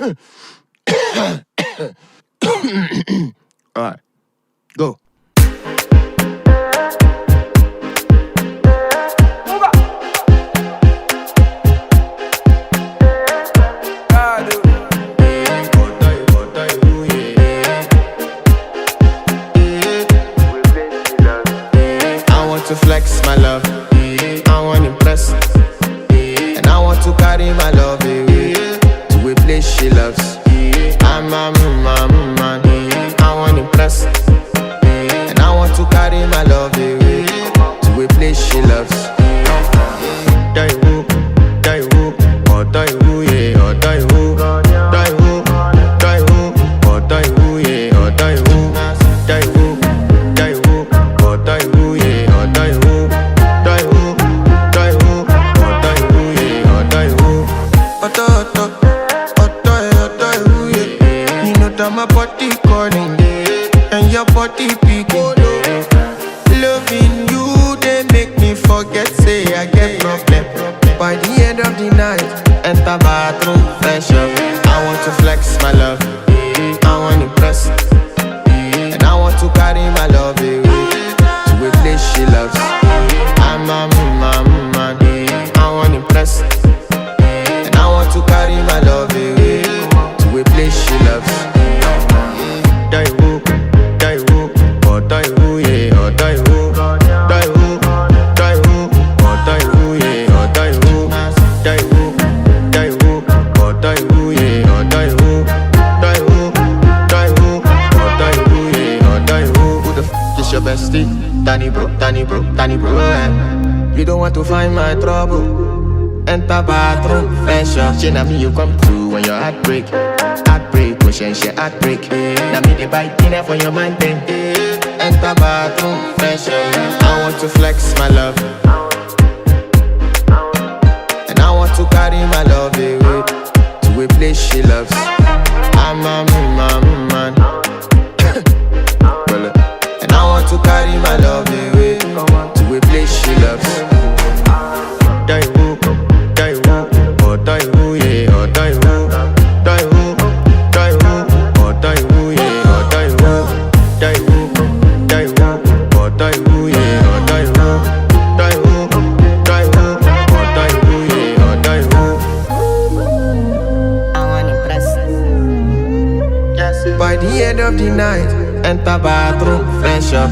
Alright, go. I want to flex my love, I want to impress, and I want to carry my love away to a place she loves. I'm a man, I want to impress, and I want to carry my love away to a place she loves. Die who, or die who, yeah, or die who, die who, or die who, yeah, or die who, die who, or die who, yeah, or die who, die who, or die who, yeah, or die who. You know that my body calling and your body picking. Loving you, they make me forget, say I get problem. By the end of the night, enter bathroom, fresh up. I want to flex my love, I want to impress, and I want to carry my love away to a place she loves. I'm a man, I want to impress, and I want to carry my love away to a place she loves. Die who, or die who, yeah, or die who, die who, or die who, yeah, or die who, die who, or die who, yeah, or die who, die who, or die who, yeah, or die who. Who the f is your bestie? Danny bro, You don't want to find my trouble. Enter bathroom, fresh up. She na me you come to when your heartbreak, pushing she heartbreak. Now me the bite dinner for your man then. Enter bathroom, fresh up. I want to flex my love, and I want to carry my love away to a place she loves. I'm a man, and I want to carry my love away to a place she loves. Die who, or die who, yeah, or die who, die who, or die who, yeah, or die who, die who, or die who, yeah, or die who, die who, or die who, yeah, or die who. I want to impress. Yes. By the end of the night, enter bathroom, fresh up.